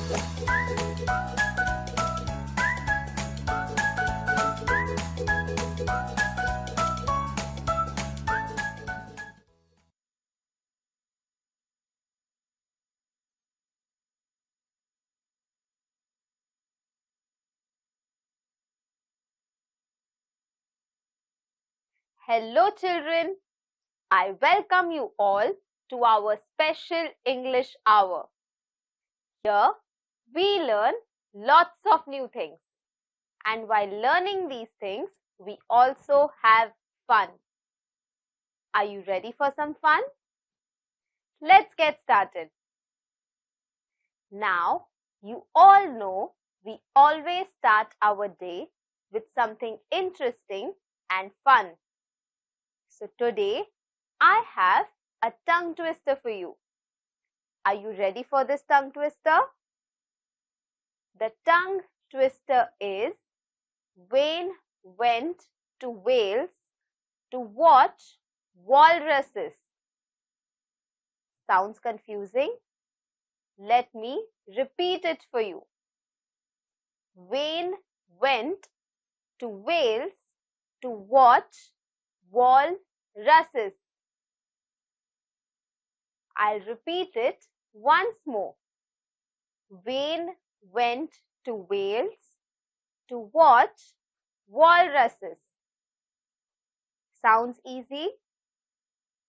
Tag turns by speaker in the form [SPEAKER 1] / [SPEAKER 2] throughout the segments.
[SPEAKER 1] Hello children, I welcome you all to our special English hour. Here we learn lots of new things, and while learning these things, we also have fun. Are you ready for some fun? Let's get started. Now, you all know we always start our day with something interesting and fun. So today, I have a tongue twister for you. Are you ready for this tongue twister? The tongue twister is Wayne went to Wales to watch walruses. Sounds confusing? Let me repeat it for you. Wayne went to Wales to watch walruses. I'll repeat it once more. Wayne went to Wales to watch walruses. Sounds easy?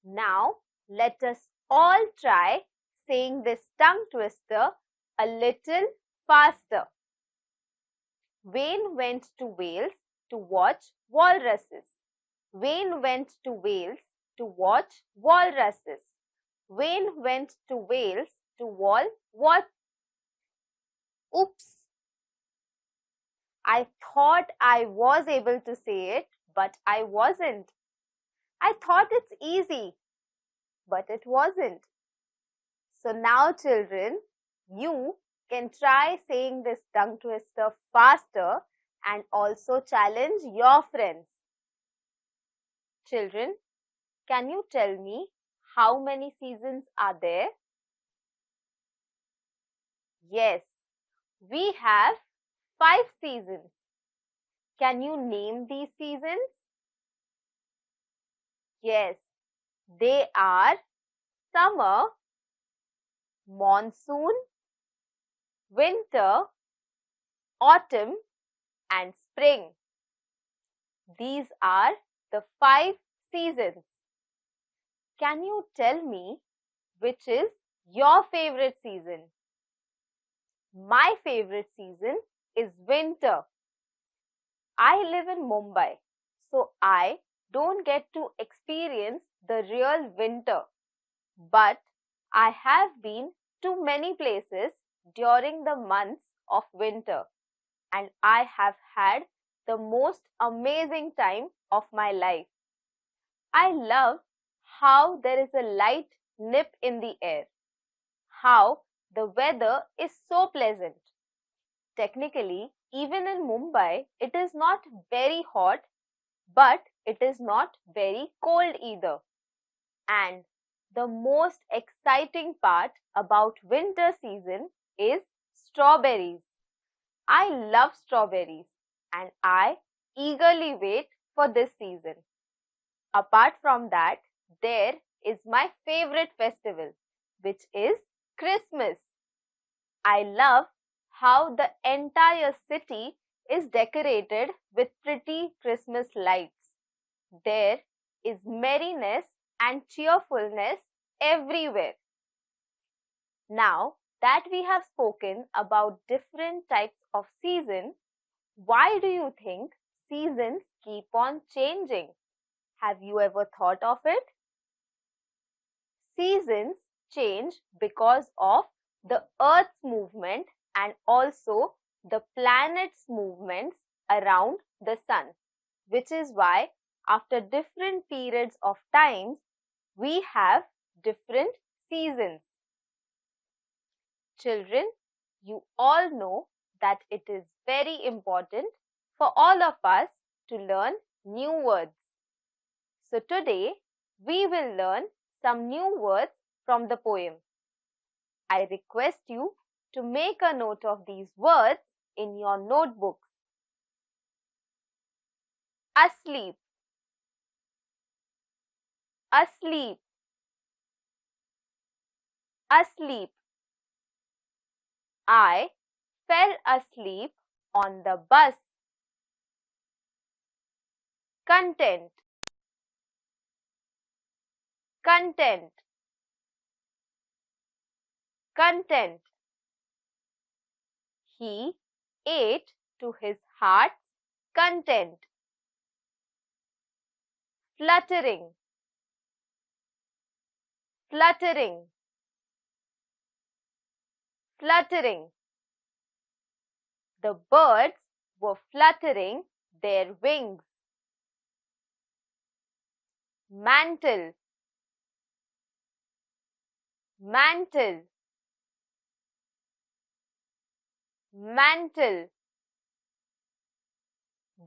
[SPEAKER 1] Now, let us all try saying this tongue twister a little faster. Wayne went to Wales to watch walruses. Wayne went to Wales to watch walruses. Wayne went to Wales to what? Oops! I thought I was able to say it, but I wasn't. I thought it's easy, but it wasn't. So now children, you can try saying this tongue twister faster and also challenge your friends. Children, can you tell me how many seasons are there? Yes, we have 5 seasons. Can you name these seasons? Yes, they are summer, monsoon, winter, autumn and spring. These are the 5 seasons. Can you tell me which is your favorite season? My favorite season is winter. I live in Mumbai, so I don't get to experience the real winter. But I have been to many places during the months of winter, and I have had the most amazing time of my life. I love how there is a light nip in the air, how the weather is so pleasant. Technically, even in Mumbai, it is not very hot, but it is not very cold either. And the most exciting part about winter season is strawberries. I love strawberries and I eagerly wait for this season. Apart from that, there is my favorite festival, which is Christmas. I love how the entire city is decorated with pretty Christmas lights. There is merriness and cheerfulness everywhere. Now that we have spoken about different types of season, why do you think seasons keep on changing? Have you ever thought of it? Seasons change because of the Earth's movement and also the planet's movements around the sun, which is why after different periods of times, we have different seasons. Children, you all know that it is very important for all of us to learn new words. So today, we will learn some new words from the poem. I request you to make a note of these words in your notebooks. Asleep, asleep, asleep. I fell asleep on the bus. Content, content, content. He ate to his heart's content. Fluttering, fluttering, fluttering. The birds were fluttering their wings. Mantle, mantle, mantle.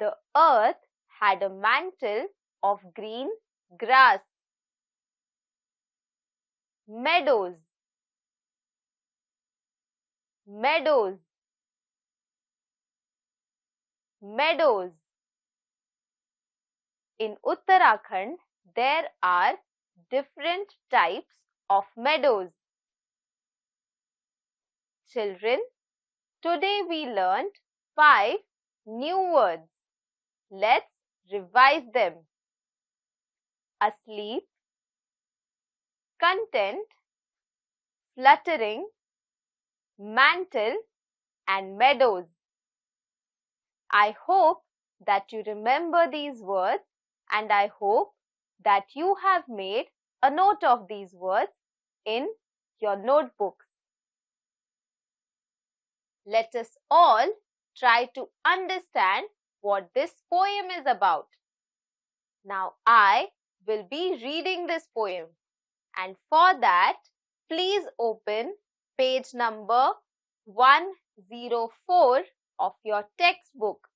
[SPEAKER 1] The earth had a mantle of green grass. Meadows, meadows, meadows. In Uttarakhand, there are different types of meadows. Children, today we learned 5 new words. Let's revise them. Asleep, content, fluttering, mantle and meadows. I hope that you remember these words, and I hope that you have made a note of these words in your notebooks. Let us all try to understand what this poem is about. Now I will be reading this poem, and for that, please open page number 104 of your textbook.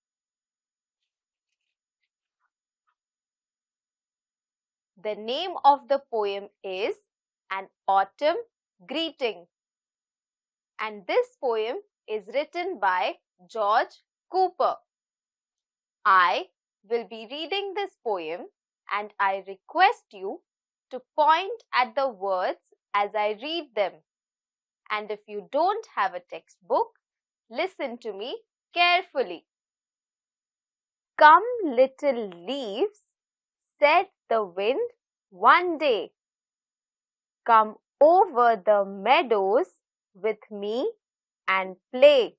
[SPEAKER 1] The name of the poem is An Autumn Greeting, and this poem is written by George Cooper. I will be reading this poem, and I request you to point at the words as I read them. And if you don't have a textbook, listen to me carefully. Come, little leaves, said the wind one day. Come over the meadows with me and play.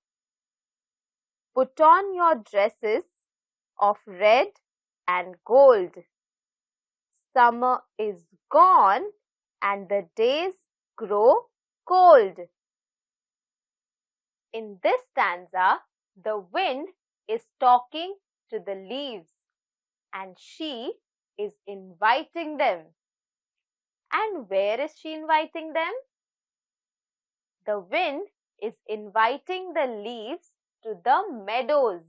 [SPEAKER 1] Put on your dresses of red and gold. Summer is gone and the days grow cold. In this stanza, the wind is talking to the leaves and she is inviting them. And where is she inviting them? The wind is inviting the leaves to the meadows.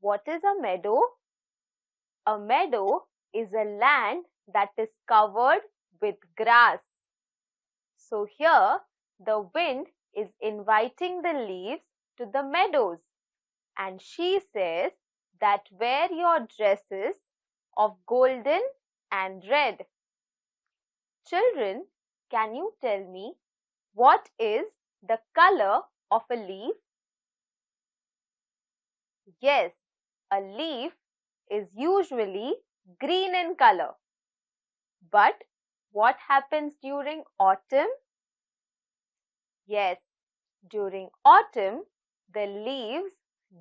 [SPEAKER 1] What is a meadow? A meadow is a land that is covered with grass. So here the wind is inviting the leaves to the meadows, and she says that wear your dresses of golden and red. Children, can you tell me what is the color of a leaf? Yes, a leaf is usually green in color. But what happens during autumn? Yes, during autumn, the leaves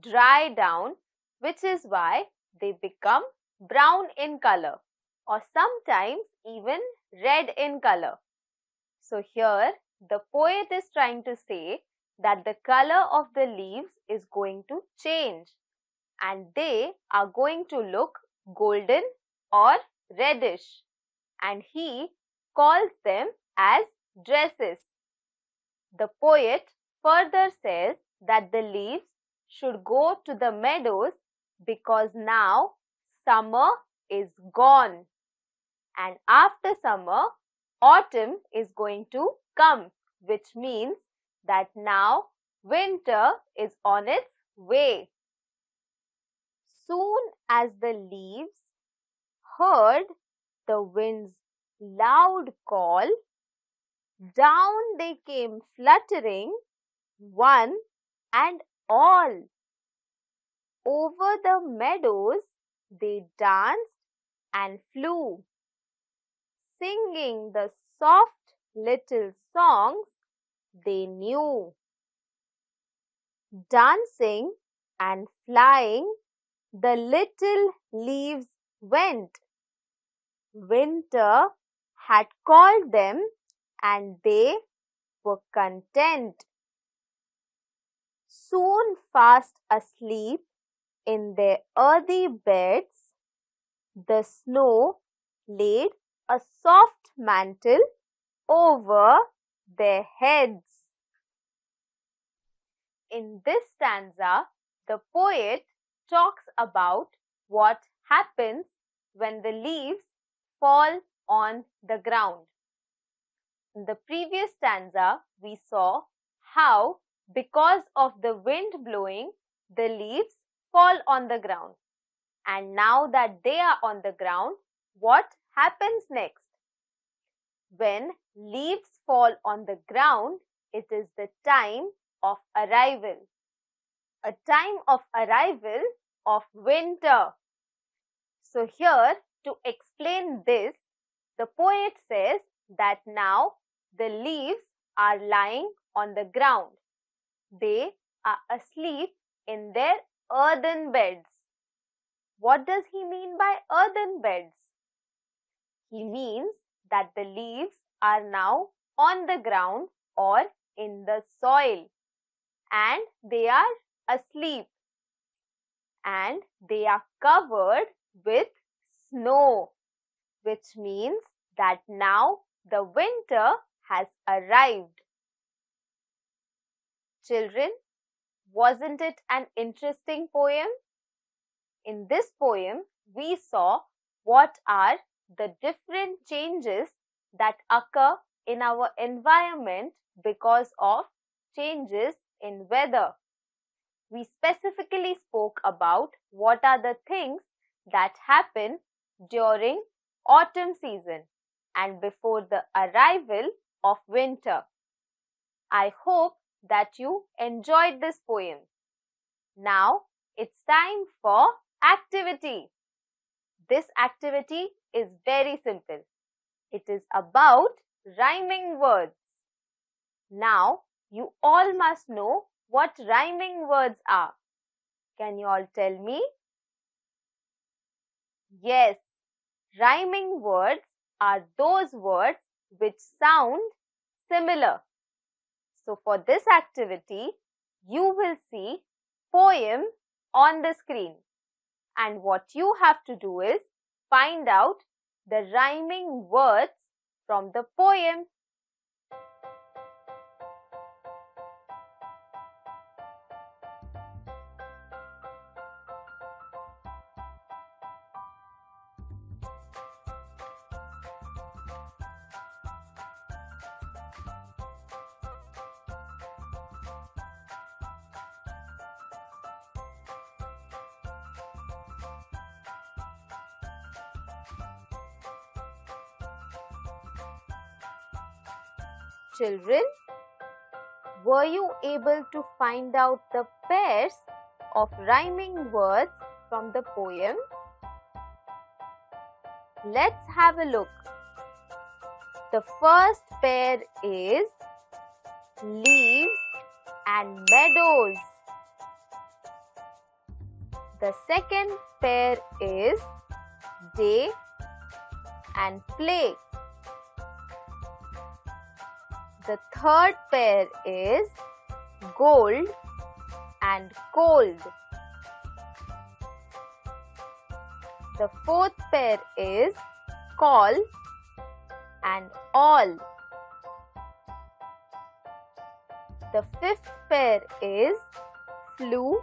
[SPEAKER 1] dry down, which is why they become brown in color or sometimes even red in color. So here the poet is trying to say that the color of the leaves is going to change and they are going to look golden or reddish, and he calls them as dresses. The poet further says that the leaves should go to the meadows because now summer is gone, and after summer, autumn is going to come, which means that now winter is on its way. Soon as the leaves heard the wind's loud call, down they came fluttering, one and all. Over the meadows they danced and flew, singing the soft little songs they knew. Dancing and flying, the little leaves went. Winter had called them and they were content. Soon fast asleep in their earthy beds, the snow laid a soft mantle over their heads. In this stanza, the poet talks about what happens when the leaves fall on the ground. In the previous stanza, we saw how, because of the wind blowing, the leaves fall on the ground. And now that they are on the ground, what happens next? When leaves fall on the ground, it is the time of arrival. A time of arrival of winter. So here, to explain this, the poet says that now the leaves are lying on the ground. They are asleep in their earthen beds. What does he mean by earthen beds? He means that the leaves are now on the ground or in the soil and they are asleep and they are covered with snow, which means that now the winter has arrived. Children, wasn't it an interesting poem? In this poem, we saw what are the different changes that occur in our environment because of changes in weather. We specifically spoke about what are the things that happen during autumn season and before the arrival of winter. I hope that you enjoyed this poem. Now it's time for activity. This activity is very simple. It is about rhyming words. Now you all must know what rhyming words are. Can you all tell me? Yes, rhyming words are those words which sound similar. So for this activity, you will see poem on the screen. And what you have to do is find out the rhyming words from the poem. Children, were you able to find out the pairs of rhyming words from the poem? Let's have a look. The first pair is leaves and meadows. The second pair is day and play. The third pair is gold and cold. The fourth pair is call and all. The fifth pair is flew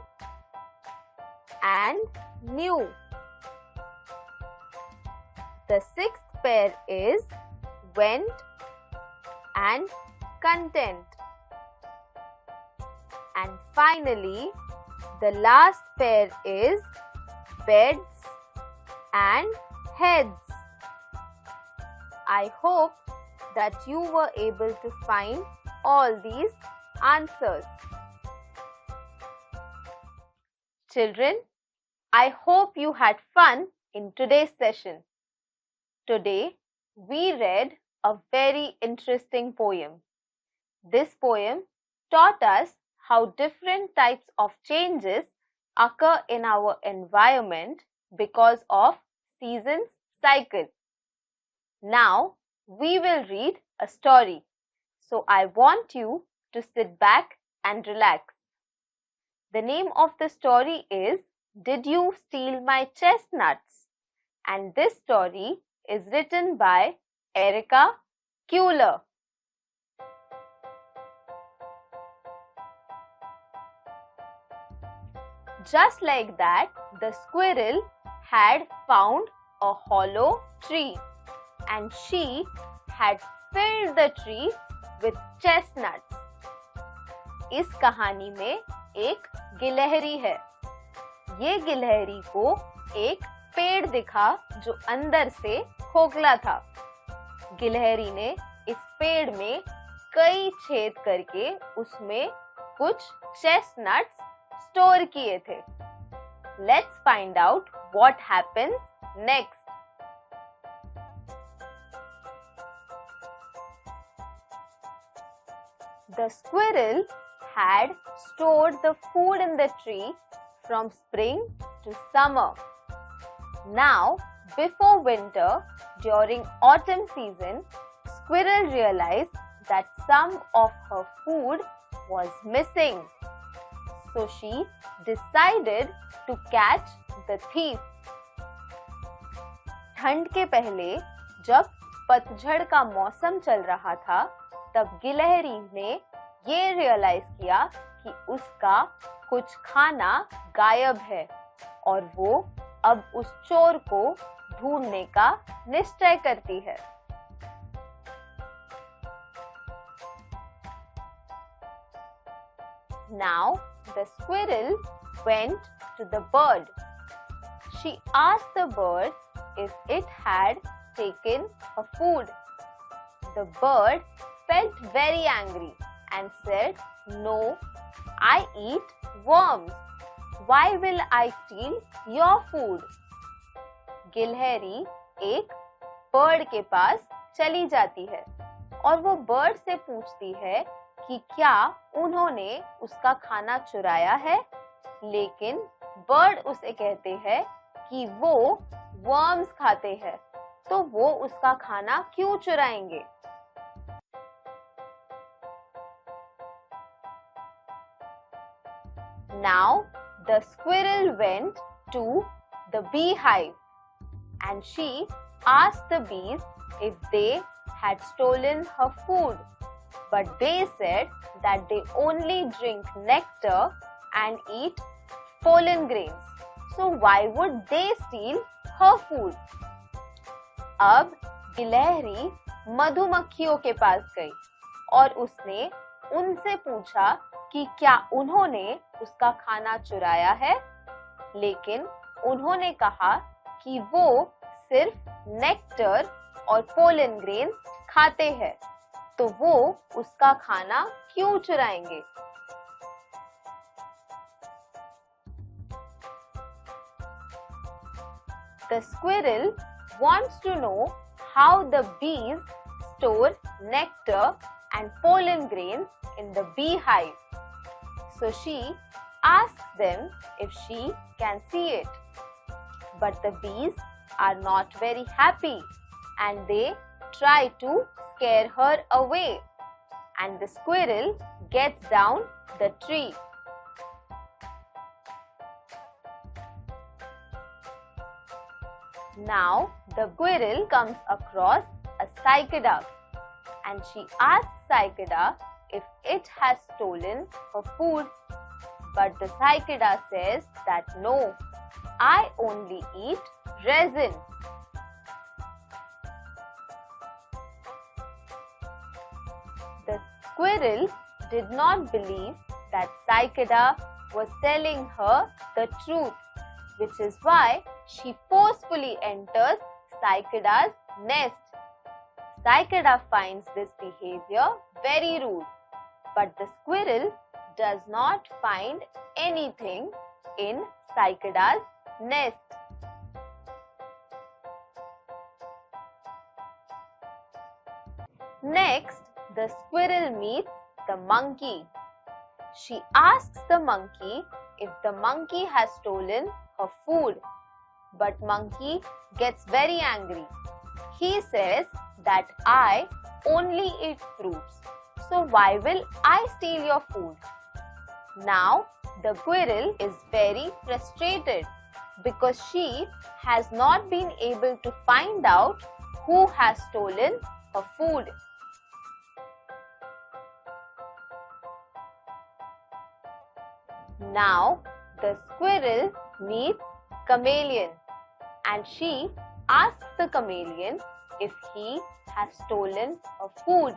[SPEAKER 1] and new. The sixth pair is went and content. finally, the last pair is beds and heads. I hope that you were able to find all these answers. Children, I hope you had fun in today's session. Today, we read a very interesting poem. This poem taught us how different types of changes occur in our environment because of seasons cycle. Now, we will read a story. So, I want you to sit back and relax. The name of the story is Did You Steal My Chestnuts? And this story is written by Erica Kuehler. Just like that, the squirrel had found a hollow tree and she had filled the tree with chestnuts. इस कहानी में एक गिलहरी है. ये गिलहरी को एक पेड़ दिखा जो अंदर से खोखला था. गिलहरी ने इस पेड़ में कई छेद करके उसमें कुछ चेस्टनट्स स्टोर किए थे. Let's find out what happens next. The squirrel had stored the food in the tree from spring to summer. Now, before winter, during autumn season, squirrel realized that some of her food was missing. So she decided to catch the thief. ठंड के पहले जब पतझड़ का मौसम चल रहा था, तब गिलहरी ने ये रियलाइज किया कि उसका कुछ खाना गायब है और वो अब उस चोर को ढूंढने का निश्चय करती है. Now the squirrel went to the bird. She asked the bird if it had taken her food. The bird felt very angry and said, "No, I eat worms. Why will I steal your food?" गिलहरी एक bird के पास चली जाती है और वो bird से पूछती है कि क्या उन्होंने उसका खाना चुराया है, लेकिन बर्ड उसे कहते हैं कि वो वर्म्स खाते हैं, तो वो उसका खाना क्यों चुराएंगे. Now the squirrel went to the beehive and she asked the bees if they had stolen her food, but they said that they only drink nectar and eat pollen grains. So why would they steal her food? अब गिलहरी मधुमक्खियों के पास गई और उसने उनसे पूछा कि क्या उन्होंने उसका खाना चुराया है, लेकिन उन्होंने कहा कि वो सिर्फ नेक्टर और पोलन ग्रेन्स खाते हैं, तो वो उसका खाना क्यों चुराएंगे. The squirrel wants to know how the bees store nectar and pollen grains in the beehive. So she asks them if she can see it. But the bees are not very happy and they try to scare her away. And the squirrel gets down the tree. Now the squirrel comes across a cicada and she asks cicada if it has stolen her food. But the cicada says that no, I only eat resin. The squirrel did not believe that Cicada was telling her the truth, which is why she forcefully enters Cicada's nest. Cicada finds this behavior very rude, but the squirrel does not find anything in Cicada's nest. Next, the squirrel meets the monkey. She asks the monkey if the monkey has stolen her food, but monkey gets very angry. He says that I only eat fruits, so why will I steal your food? Now the squirrel is very frustrated because she has not been able to find out who has stolen her food. Now the squirrel meets chameleon and she asks the chameleon if he has stolen her food.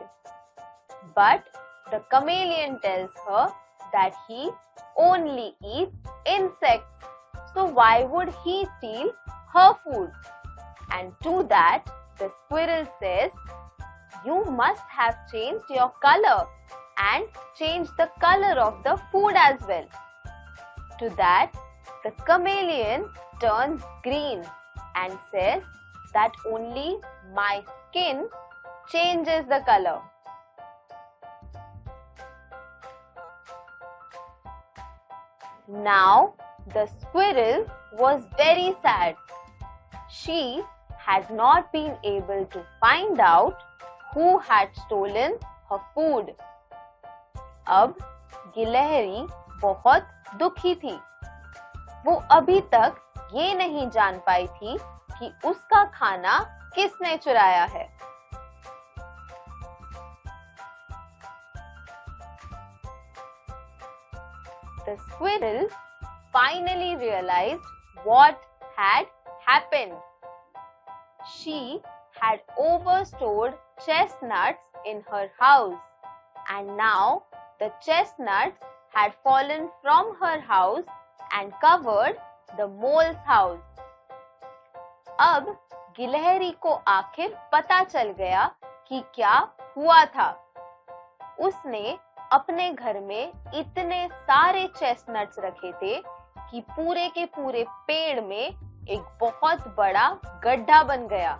[SPEAKER 1] But the chameleon tells her that he only eats insects, so why would he steal her food? And to that the squirrel says, you must have changed your color and changed the color of the food as well. To that, the chameleon turns green and says that only my skin changes the color. Now, the squirrel was very sad. She had not been able to find out who had stolen her food. अब गिलहरी बहुत दुखी थी। वो अभी तक ये नहीं जान पाई थी कि उसका खाना किसने चुराया है। The squirrel finally realized what had happened. She had overstored chestnuts in her house, and now the chestnuts had fallen from her house and covered the mole's house. अब गिलहरी को आखिर पता चल गया कि क्या हुआ था। उसने अपने घर में इतने सारे चेस्टनट्स रखे थे कि पूरे के पूरे पेड़ में एक बहुत बड़ा गड्ढा बन गया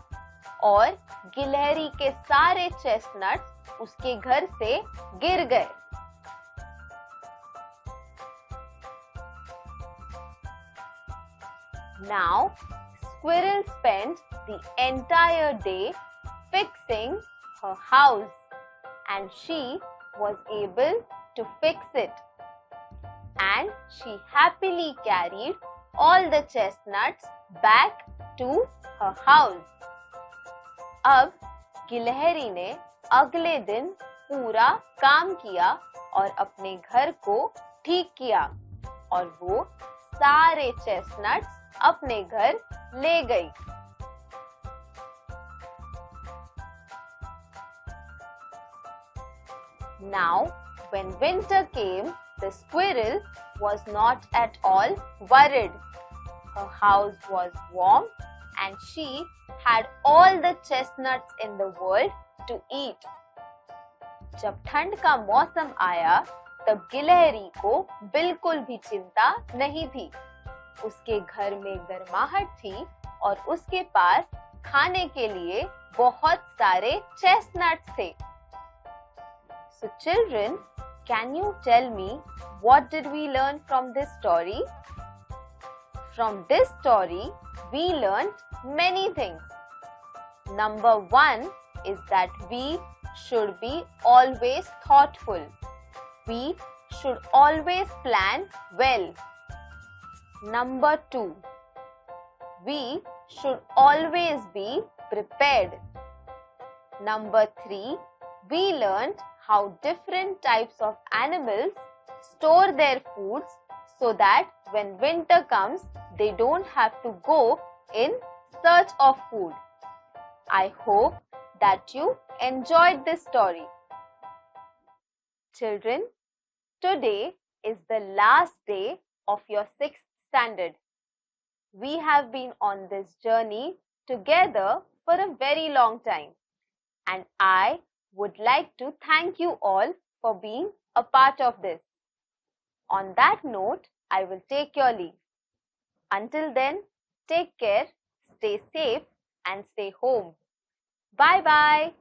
[SPEAKER 1] और गिलहरी के सारे चेस्टनट्स उसके घर से गिर गए। Now, Squirrel spent the entire day fixing her house, and she was able to fix it. And she happily carried all the chestnuts back to her house. अब गिलहरी ने अगले दिन पूरा काम किया और अपने घर को ठीक किया और वो सारे चेस्टनट्स अपने घर ले गई। Now, when winter came, the squirrel was not at all worried. Her house was warm and she had all the chestnuts in the world to eat. जब ठंड का मौसम आया, तब गिलहरी को बिल्कुल भी चिंता नहीं थी। उसके घर में गर्माहट थी और उसके पास खाने के लिए बहुत सारे chestnuts थे। So children, can you tell me what did we learn from this story? From this story, we learned many things. Number 1 is that we should be always thoughtful. We should always plan well. Number 2, we should always be prepared. Number 3, we learned how different types of animals store their foods so that when winter comes, they don't have to go in search of food. I hope that you enjoyed this story. Children, today is the last day of your 6th standard. We have been on this journey together for a very long time, and I would like to thank you all for being a part of this. On that note, I will take your leave. Until then, take care, stay safe, and stay home. Bye bye.